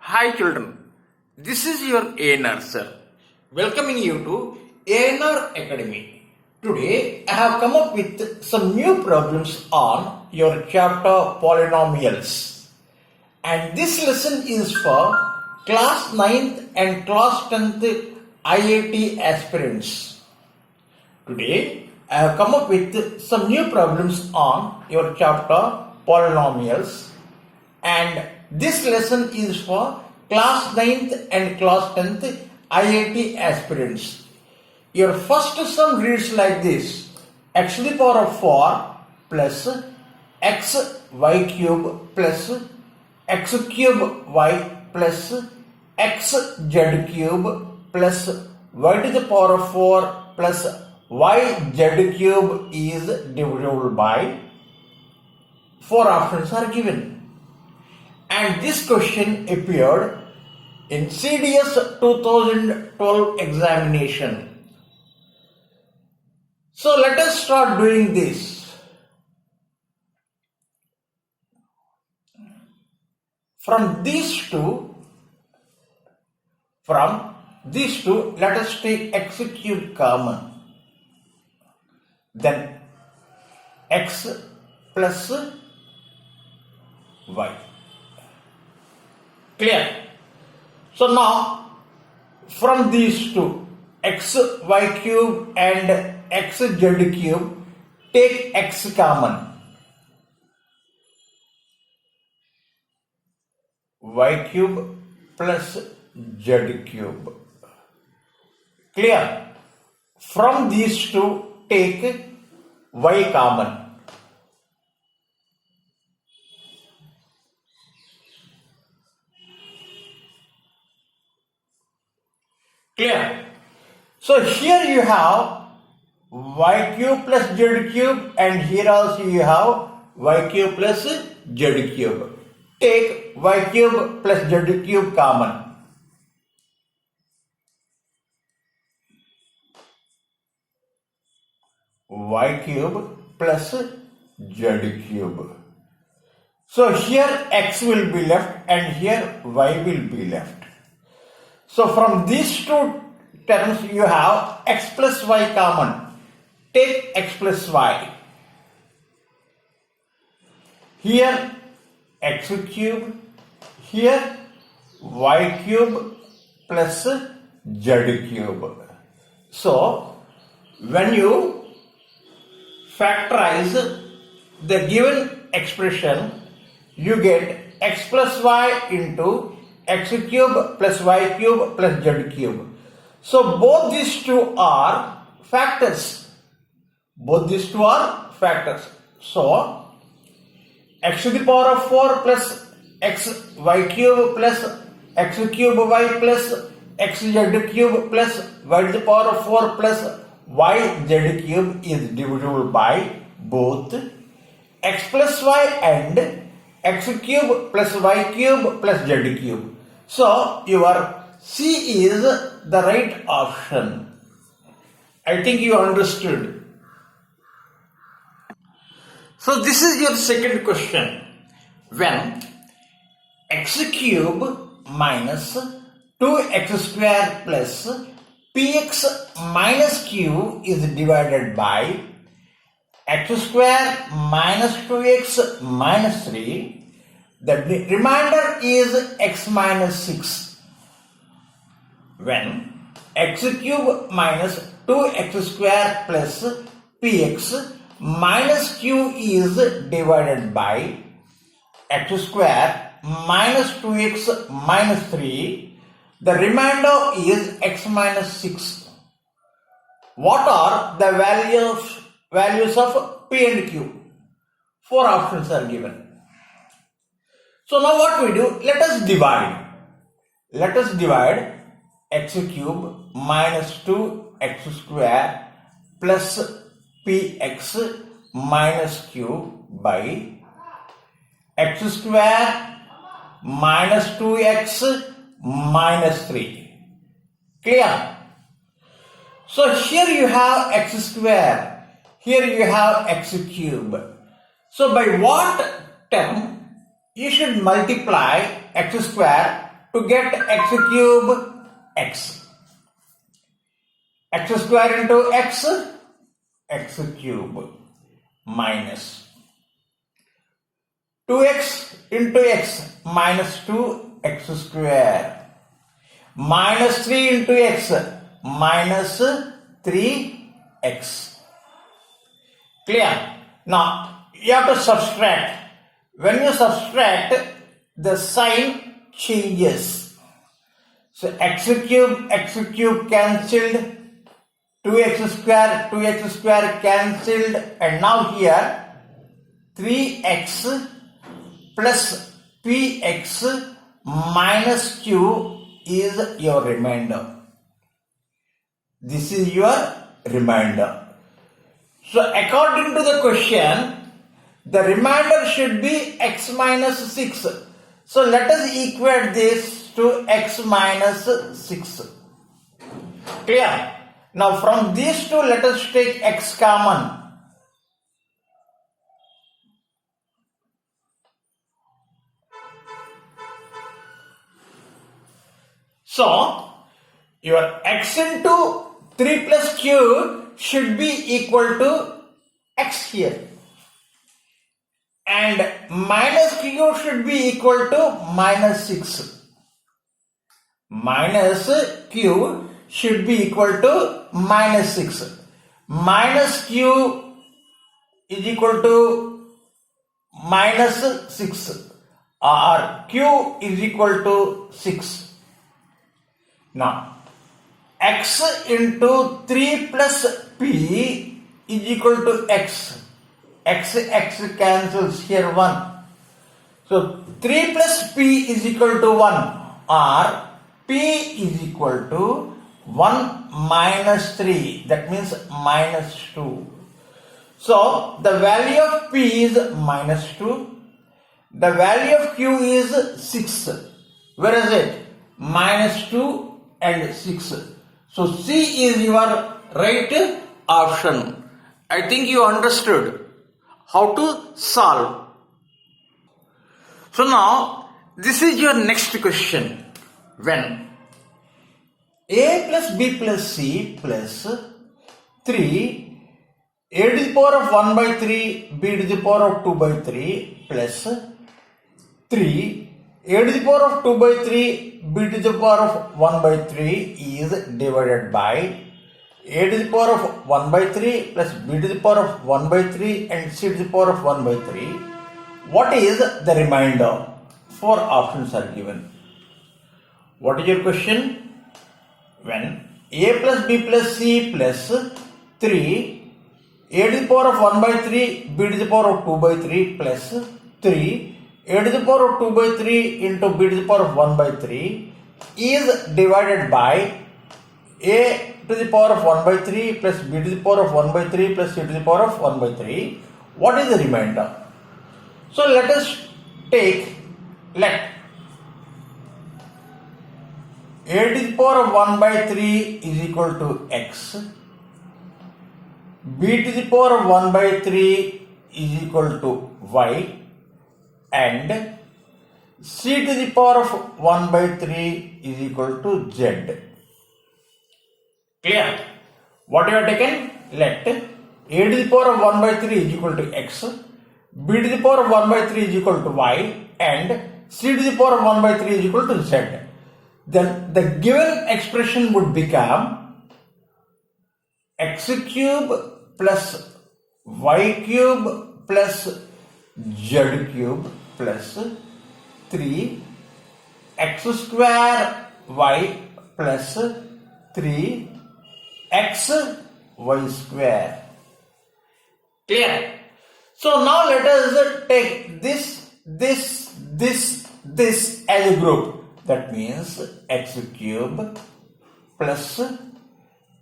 Hi children, this is your ANR sir, welcoming you to ANR Academy. Today I have come up with some new problems on your chapter polynomials. And this lesson is for class 9th and class 10th IIT aspirants. Today I have come up with some new problems on your chapter polynomials, and this lesson is for class 9th and class 10th IIT aspirants. Your first sum reads like this: x to the power of 4 plus x y cube plus x cube y plus x z cube plus y to the power of 4 plus y z cube is divisible by 4 options are given. And this question appeared in CDS 2012 examination. So let us start doing this. From these two, let us take x cube common. Then x plus y. Clear? So now from these two, x y cube and x z cube, take x common. Y cube plus z cube. Clear? From these two, take y common. Clear? So here you have y cube plus z cube, and here also you have y cube plus z cube. Take y cube plus z cube common. Y cube plus z cube. So here x will be left and here y will be left. So from these two terms you have x plus y common. Take x plus y. Here x cube, here y cube plus z cube. So when you factorize the given expression, you get x plus y into x cube plus y cube plus z cube. So both these two are factors. So x to the power of 4 plus x y cube plus x cube y plus x z cube plus y to the power of 4 plus y z cube is divisible by both x plus y and x cube plus y cube plus z cube. So your C is the right option. I think you understood. So this is your second question. When x cube minus 2x square plus px minus q is divided by x square minus 2x minus 3, the remainder is x minus 6. When x cube minus 2x square plus px minus q is divided by x square minus 2x minus 3, the remainder is x minus 6. What are the values of p and q? 4 options are given. So now what we do? Let us divide. Let us divide x cube minus 2x square plus px minus q by x square minus 2x minus 3. Clear? So here you have x square, here you have x cube. So by what term you should multiply x square to get x cube x. X square into x cube minus 2x into x minus 2x square minus 3 into x minus 3x. Clear? Now you have to subtract. When you subtract, the sign changes. So x cube cancelled, 2x square cancelled, and now here 3x plus px minus q is your remainder. This is your remainder. So according to the question, the remainder should be x minus 6. So let us equate this to x minus 6. Clear? Now from these two, let us take x common. So your x into 3 plus q should be equal to x here. And minus q should be equal to minus 6. Minus q should be equal to minus 6. Minus q is equal to minus 6, or q is equal to 6. Now x into 3 plus p is equal to x. X cancels here 1. So 3 plus p is equal to 1, or p is equal to 1 minus 3. That means minus 2. So the value of p is minus 2. The value of q is 6. Where is it? Minus 2 and 6. So C is your right option. I think you understood how to solve. So now this is your next question. When a plus b plus c plus 3 a to the power of 1 by 3 b to the power of 2 by 3 plus 3 a to the power of 2 by 3 b to the power of 1 by 3 is divided by a to the power of 1 by 3 plus b to the power of 1 by 3 and c to the power of 1 by 3. What is the remainder? 4 options are given. What is your question? When a plus b plus c plus 3 a to the power of 1 by 3 b to the power of 2 by 3 plus 3 a to the power of 2 by 3 into b to the power of 1 by 3 is divided by a to the power of 1 by 3 plus b to the power of 1 by 3 plus c to the power of 1 by 3. What is the remainder? So let us take, let a to the power of 1 by 3 is equal to x, b to the power of 1 by 3 is equal to y, and c to the power of 1 by 3 is equal to z. Clear? What you have taken? Let a to the power of 1 by 3 is equal to x, b to the power of 1 by 3 is equal to y, and c to the power of 1 by 3 is equal to z. Then the given expression would become x cube plus y cube plus z cube plus 3 x square y plus 3 x y square. Clear? So now let us take this as a group. That means x cube plus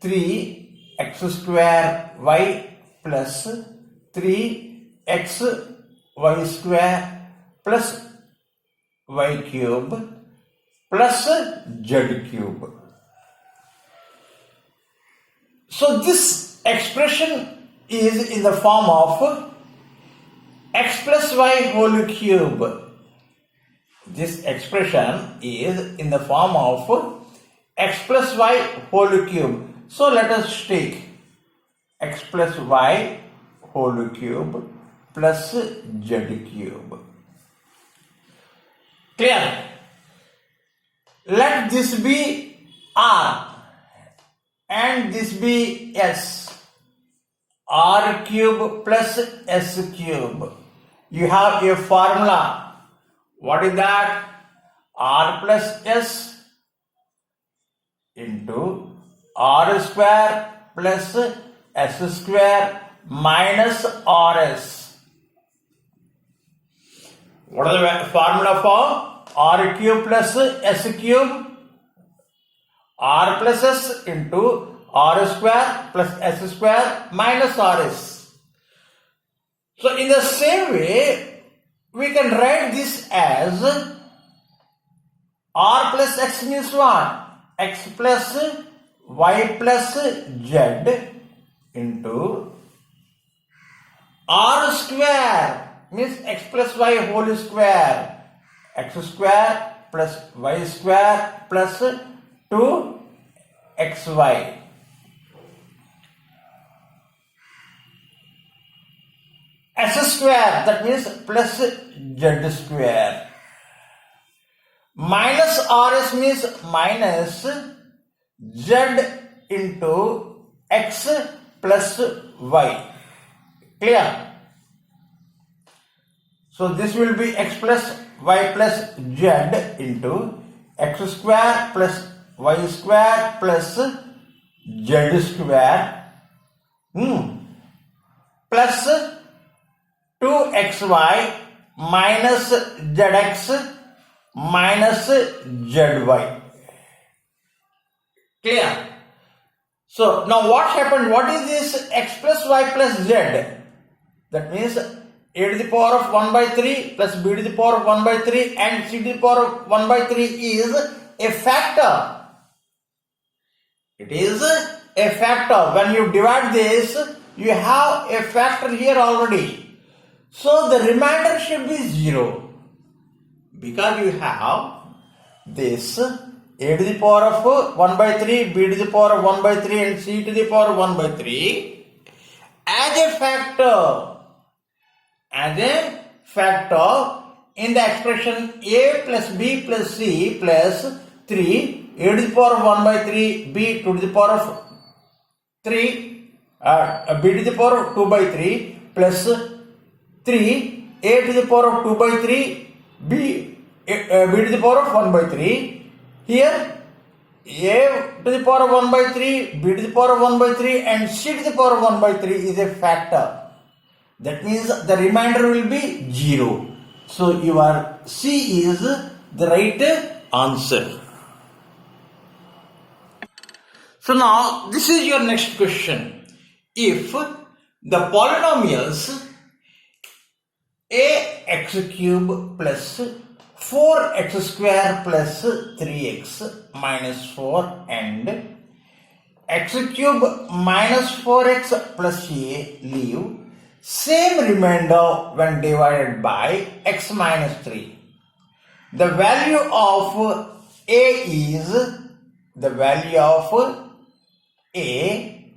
3 x square y plus 3 x y square plus y cube plus z cube. So this expression is in the form of x plus y whole cube. this expression is in the form of x plus y whole cube. So let us take x plus y whole cube plus z cube. Clear? Let this be r and this be s. R cube plus s cube. You have a formula. What is that? R plus s into r square plus s square minus rs. What is the formula for r cube plus s cube? R plus s into r square plus s square minus rs. So in the same way, we can write this as r plus x means what? X plus y plus z into r square means x plus y whole square, x square plus y square plus 2xy. S square, that means plus z square. Minus rs means minus z into x plus y. Clear? So this will be x plus y plus z into x square plus y square plus z square plus 2xy minus zx minus zy. Clear? So now what happened? What is this x plus y plus z? That means a to the power of 1 by 3 plus b to the power of 1 by 3 and c to the power of 1 by 3 is a factor. It is a factor. When you divide this, you have a factor here already. So the remainder should be 0 because you have this a to the power of 1 by 3, b to the power of 1 by 3 and c to the power of 1 by 3 as a factor. As a factor in the expression a plus b plus c plus 3 a to the power of 1 by 3 b to the power of 3 b to the power of 2 by 3 plus 3 a to the power of 2 by 3 b to the power of 1 by 3. Here a to the power of 1 by 3 b to the power of 1 by 3 and c to the power of 1 by 3 is a factor. That means the remainder will be 0. So your C is the right answer. So now this is your next question. If the polynomials ax cube plus 4x square plus 3x minus 4 and x cube minus 4x plus a leave same remainder when divided by x minus 3. The value of a is, the value of a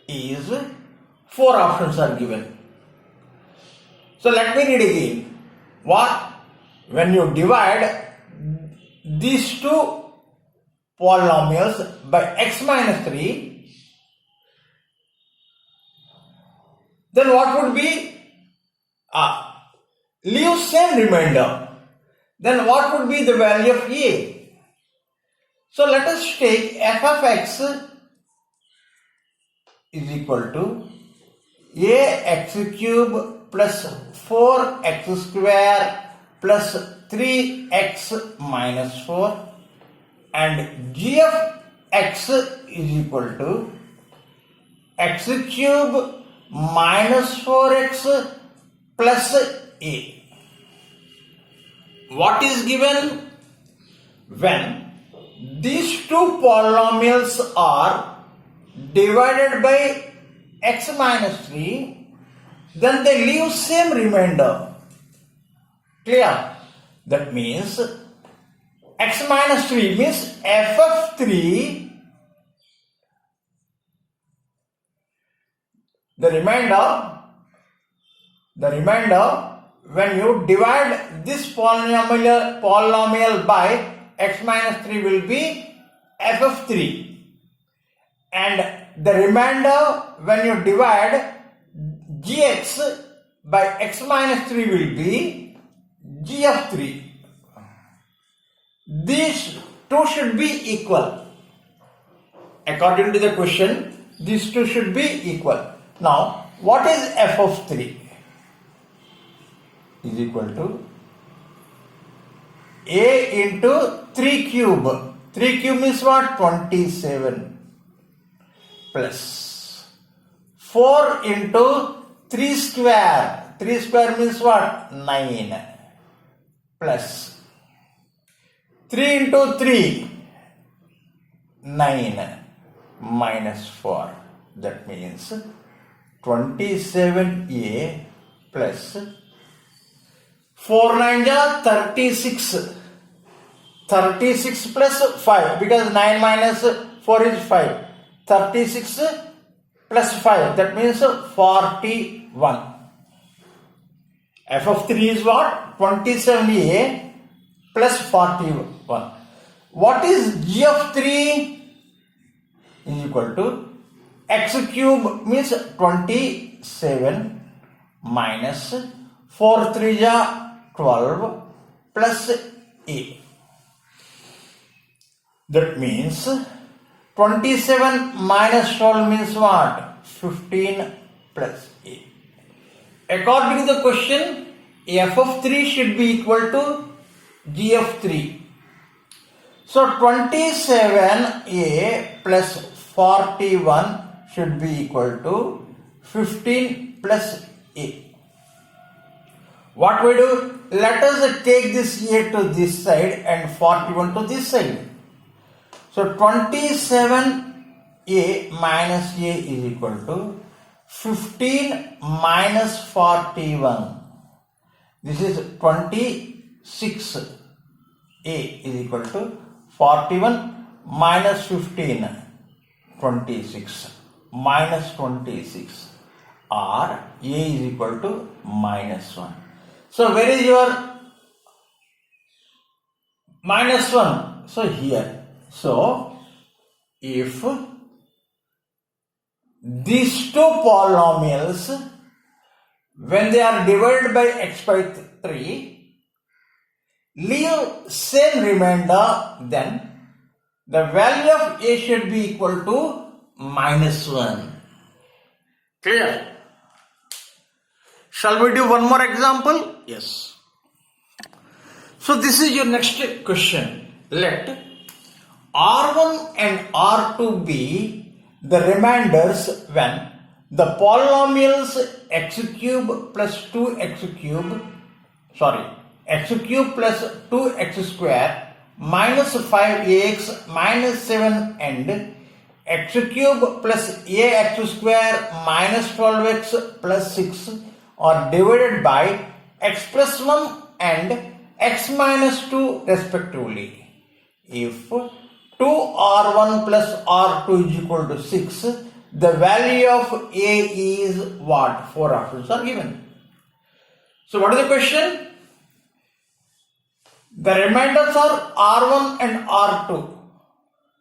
is, 4 options are given. So let me read again. What? When you divide these two polynomials by x minus 3, then what would be? Leave same remainder. Then what would be the value of a? So let us take f of x is equal to ax cube plus 4x square plus 3x minus 4 and g of x is equal to x cube minus 4x plus a. What is given? When these two polynomials are divided by x minus 3, then they leave same remainder. Clear? That means x minus 3 means f of 3, the remainder when you divide this polynomial by x minus 3 will be f of 3, and the remainder when you divide gx by x minus 3 will be g of 3. These two should be equal. According to the question, these two should be equal. Now, what is f of 3? Is equal to a into 3 cube. 3 cube means what? 27 plus 4 into 3 square. 3 square means what? 9 plus 3 into 3, 9 minus 4. That means 27a plus 4 9 ja 36. 36 plus 5, because 9 minus 4 is 5. 36 plus 5, that means 41. F of 3 is what? 27a plus 41. What is g of 3? Is equal to x cube means 27 minus 4 3 ja 12 plus a. That means 27 minus 12 means what? 15 plus a. According to the question, f of 3 should be equal to g of 3. So 27a plus 41 should be equal to 15 plus a. What we do? Let us take this a to this side and 41 to this side. So 27a minus a is equal to 15 minus 41. This is 26. A is equal to 41 minus 15. 26 minus 26, or a is equal to minus 1. So where is your minus 1? So here. So if these two polynomials, when they are divided by x by 3, leave same remainder, then the value of a should be equal to minus 1. Clear? Shall we do one more example? Yes. So this is your next question. Let R1 and R2 be the remainders when the polynomials x cube plus 2x cube, x cube plus 2x square minus 5ax minus 7 and x cube plus ax square minus 12x plus 6 are divided by x plus 1 and x minus 2 respectively. If 2r1 plus r2 is equal to 6, the value of a is what? 4 options are given. So what is the question? The remainders are r1 and r2.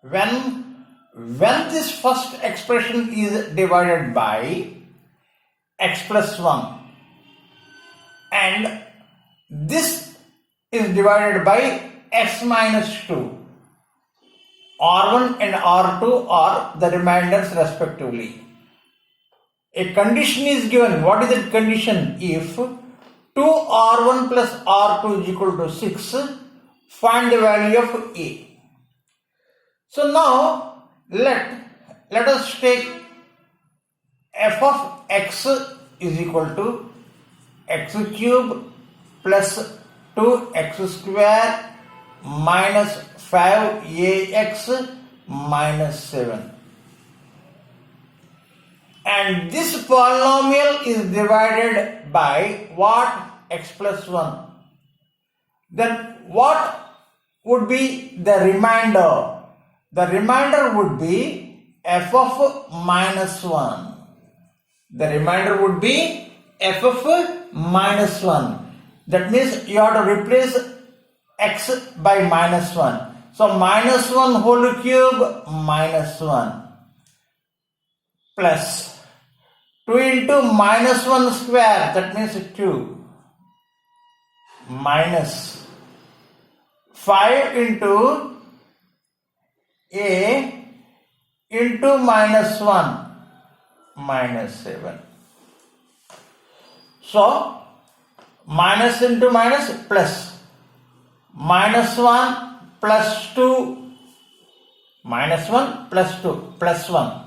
When this first expression is divided by x plus 1 and this is divided by x minus 2, r1 and r2 are the remainders respectively. A condition is given. What is that condition? If 2r1 plus r2 is equal to 6, find the value of a. So now let us take f of x is equal to x cube plus 2x square minus 5ax minus 7. And this polynomial is divided by what? X plus 1. then what would be the remainder? The remainder would be f of minus 1. The remainder would be f of minus 1. That means you have to replace x by minus 1. So minus 1 whole cube minus 1 plus 2 into minus 1 square, that means 2, minus 5 into a into minus 1 minus 7. So minus into minus plus, minus 1 plus 2, minus 1 plus 2 plus 1,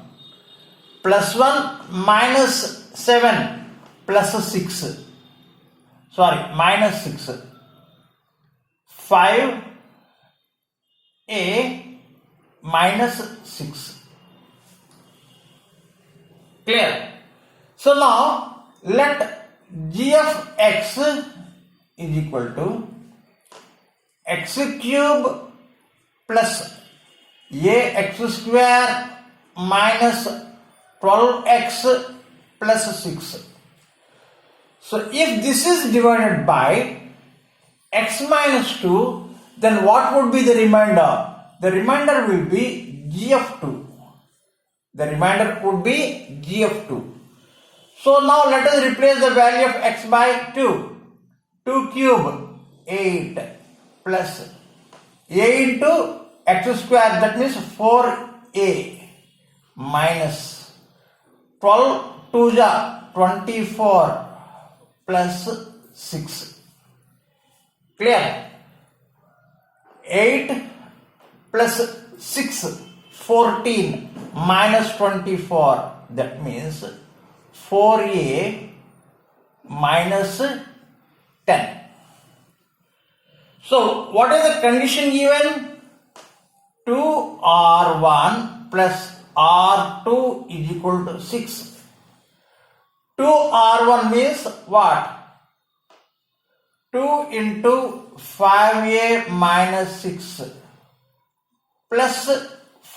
plus 1 minus 7 plus 6, sorry, minus 6, 5 a minus 6. Clear? So now let g of x is equal to x cube plus ax square minus 12x plus 6. So if this is divided by x minus 2, then what would be the remainder? The remainder will be g of 2. The remainder would be g of 2. So now let us replace the value of x by 2. 2 cube 8 plus a into x square, that means 4a minus 12 2 ja 24 plus 6. Clear? 8 plus 6 14 minus 24, that means 4a minus 10. So what is the condition given? 2r1 plus r2 is equal to 6. 2r1 means what? 2 into 5a minus 6 plus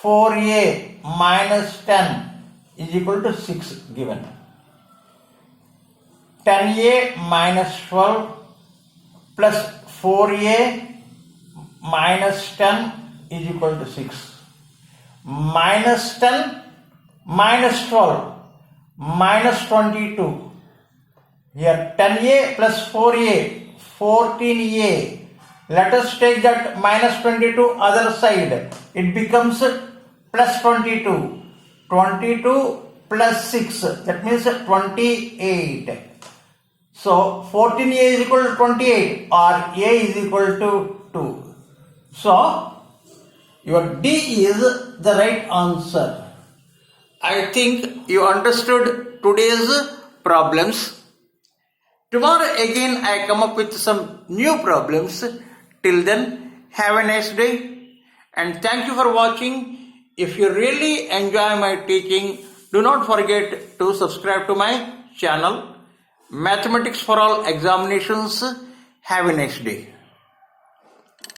4a minus 10 is equal to 6 given. 10a minus 12 plus 4a minus 10 is equal to 6. Minus 10 minus 12 minus 22. Here 10a plus 4a, 14a. Let us take that minus 22 other side. It becomes plus 22. 22 plus 6, that means 28. So 14a is equal to 28 or a is equal to 2. So your D is the right answer. I think you understood today's problems. Tomorrow again I come up with some new problems. Till then, have a nice day and thank you for watching. If you really enjoy my teaching, do not forget to subscribe to my channel. Mathematics for All Examinations. Have a nice day.